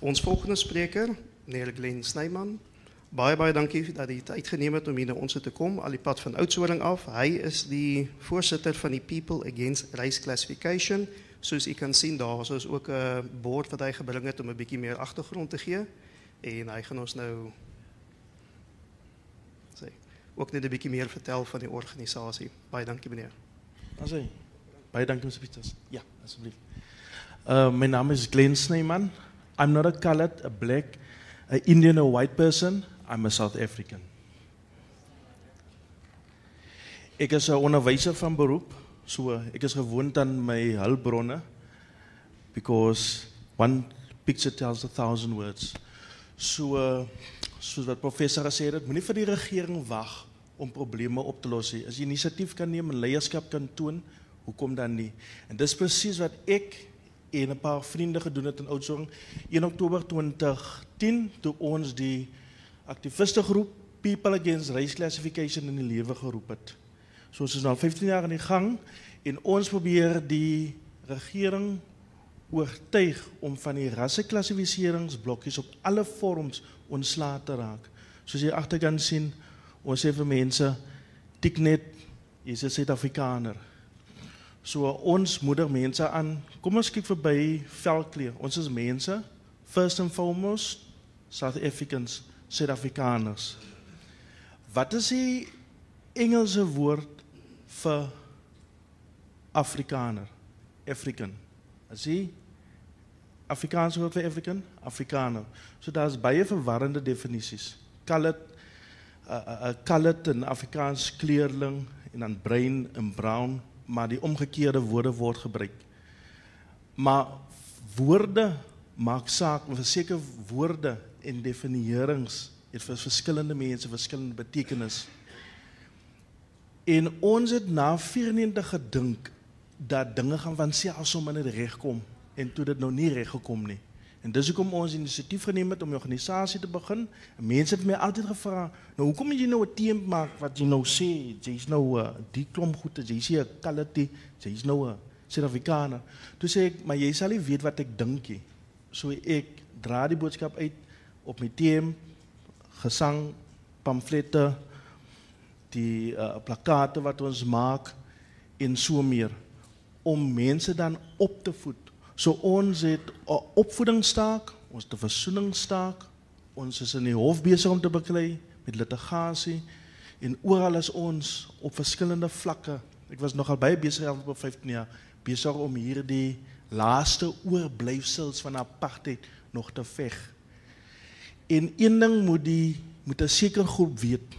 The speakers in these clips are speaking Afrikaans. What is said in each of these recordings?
Ons volgende spreker, meneer Glenn Snyman. Baie dankie dat hy tyd geneem het om hier na ons toe te kom, al die pad van Oudtshoorn af. Hy is die voorsitter van die People Against Race Classification. Soos u kan sien, daar is ook 'n bord wat hy gebring het om 'n bietjie meer agtergrond te gee. En hy gaan ons nou ook net 'n bietjie meer vertel van die organisasie. Baie dankie meneer. Asai. Baie dankie meneer Pieters. Ja, asseblief. My naam is Glenn Snyman. I'm not a colored, a black, a Indian or white person. I'm a South African. Ek is 'n onderwyser van beroep, so ek is gewoond aan my hulpbronne because one picture tells 1,000 words. So soos wat professor gesê het, moenie vir die regering wag om probleme op te los nie. As jy inisiatief kan neem en leierskap kan toon, hoekom dan nie? En dis presies wat ek en 'n paar vriende gedoen het in Oudtshoorn 1 Oktober 2010 toe ons die activiste groep People Against Race Classification in die lewe geroep het. So ons is nou 15 jaar aan die gang en ons probeer die regering oortuig om van die rasseklassificeringsblokkies op alle vorms ontslae te raak. Soos jy agter kan sien, ons sê vir mense, tik net, jy is 'n Suid-Afrikaner. So ons moedig mense aan, kom ons kyk verby velkleur. Ons is mense, first and foremost, South Africans, Suid-Afrikaners. Wat is die Engelse woord vir Afrikaner? African. Is die Afrikaanse woord vir African? Afrikaner. So daar is baie verwarrende definisies. Colored en Afrikaans kleurling en dan bruin en brown, maar die omgekeerde woorde word gebruik. Maar woorde maak saak, verseker woorde en definiërings het vir verskillende mense verskillende betekenis. En ons het na 94 gedink dat dinge gaan van selfsom in het regkom en toe dit nou nie reggekom nie. En dis hoekom ons inisiatief geneem het om die organisasie te begin. En mense het my altyd gevra, nou hoekom moet jy nou 'n team maak wat jy nou sê, jy's nou die klomp goede, jy's 'n quality, jy's nou 'n Suid-Afrikaner. Toe sê ek, maar jy sal nie weet wat ek dink nie. So ek dra die boodskap uit op my team, gesang, pamflette, die plakate wat ons maak en so meer om mense dan op te voed. So ons het 'n opvoedingsstaak, ons het 'n versoeningstaak, ons is in die hof besig om te beklei met litigasie en oral is ons op verskillende vlakke. Ek was nogal baie besig op 15 jaar besig om hierdie laaste oorblyfsels van apartheid nog te veg. En een ding moet 'n sekere groep weet,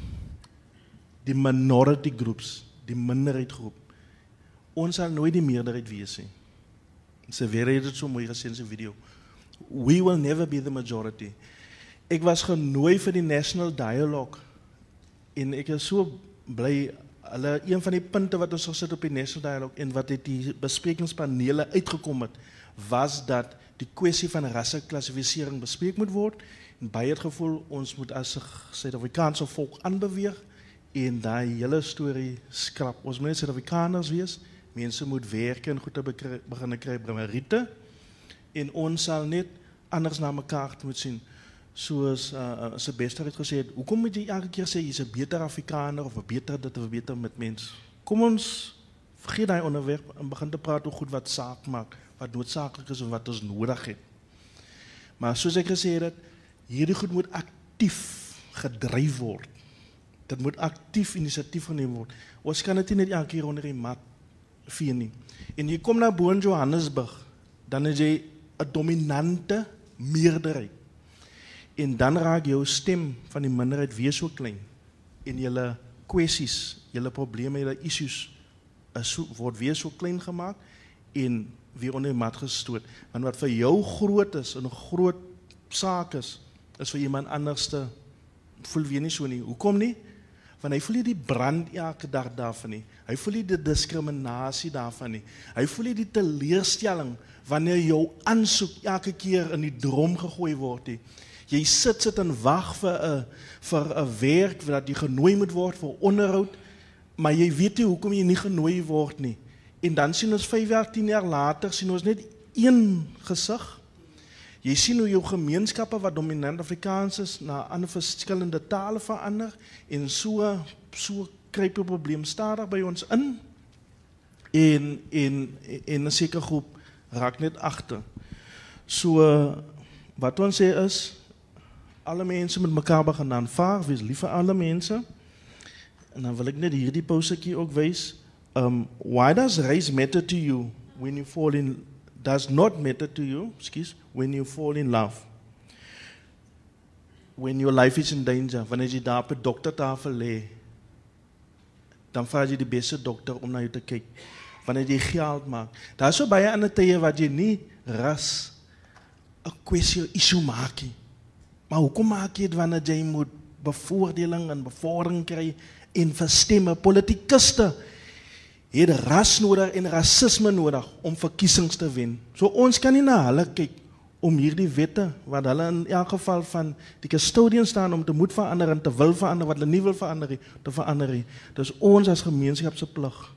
die minority groups, die minderheidsgroep. Ons sal nooit die meerderheid wees nie. Severe het dit so mooi gesê in sy video. We will never be the majority. Ek was genooi vir die National Dialogue en ek is so bly, een van die punte wat ons gesit op die National Dialogue en wat het die besprekingspanele uitgekom het, was dat die kwessie van rasseklassifisering bespreek moet word en baie het gevoel ons moet as Suid-Afrikaanse volk aanbeweeg en daai hele storie skrap. Ons moet Suid-Afrikaners wees. Mense moet werk en goed te begin kry by Marite en ons sal net anders na mekaar moet sien. Soos Sebester het gesê, hoekom moet jy elke keer sê jy's 'n beter Afrikaner of 'n beter dit of 'n beter met mens? Kom ons vergeet daai onderwerp en begin te praat oor goed wat saak maak, wat noodsaaklik is en wat ons nodig het. Maar soos ek gesê het, hierdie goed moet aktief gedryf word. Dit moet aktief inisiatief geneem word. Ons kan dit nie net elke keer onder die mat vee nie. En jy kom na bo in Johannesburg, dan is jy 'n dominante meerderheid. En dan raak jou stem van die minderheid weer so klein. En julle kwessies, julle probleme, julle issues word weer so klein gemaak en weer onder die mat gestoot. Want wat vir jou groot is en 'n groot saak is vir iemand anders te voel weer nie so nie. Hoekom nie? Want hy voel nie die brand elke dag daarvan nie. Hy voel nie die diskriminasie daarvan nie. Hy voel nie die teleurstelling wanneer jou aansoek elke keer in die drom gegooi word nie. Jy sit en wag vir 'n werk wat jy genooi moet word vir onderhoud, maar jy weet nie hoekom jy nie genooi word nie. En dan sien ons 5 jaar, 10 jaar later sien ons net een gesig. Jy sien hoe jou gemeenskappe wat dominant Afrikaans is na ander verskillende tale verander en so kruip die probleem stadig by ons in en 'n sekere groep raak net agter. So wat ons sê is alle mense met mekaar begin aanvaar, wees lief vir alle mense. En dan wil ek net hierdie pausetjie ook wys. Why does race matter to you when you fall in does not matter to you, when you fall in love? When your life is in danger, wanneer jy daar op 'n doktertafel lê, dan vra jy die beste dokter om na jou te kyk. Wanneer jy geld maak. Daar is so baie ander tye wat jy nie ras 'n kwessie issue maak nie. Maar hoekom maak jy dit wanneer jy moet bevoordeling en bevordering kry en verstemme politikuste het ras nodig en rasisme nodig om verkiesings te wen. So ons kan nie na hulle kyk om hierdie wette wat hulle in elk geval van die custodians staan om te moet verander en te wil verander wat hulle nie wil verander nie, te verander nie. Dis ons as gemeenskap se plig.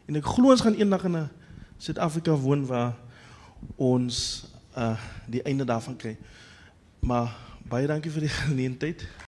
En ek glo ons gaan eendag in 'n Suid-Afrika woon waar ons die einde daarvan kry. Maar baie dankie vir die geleentheid.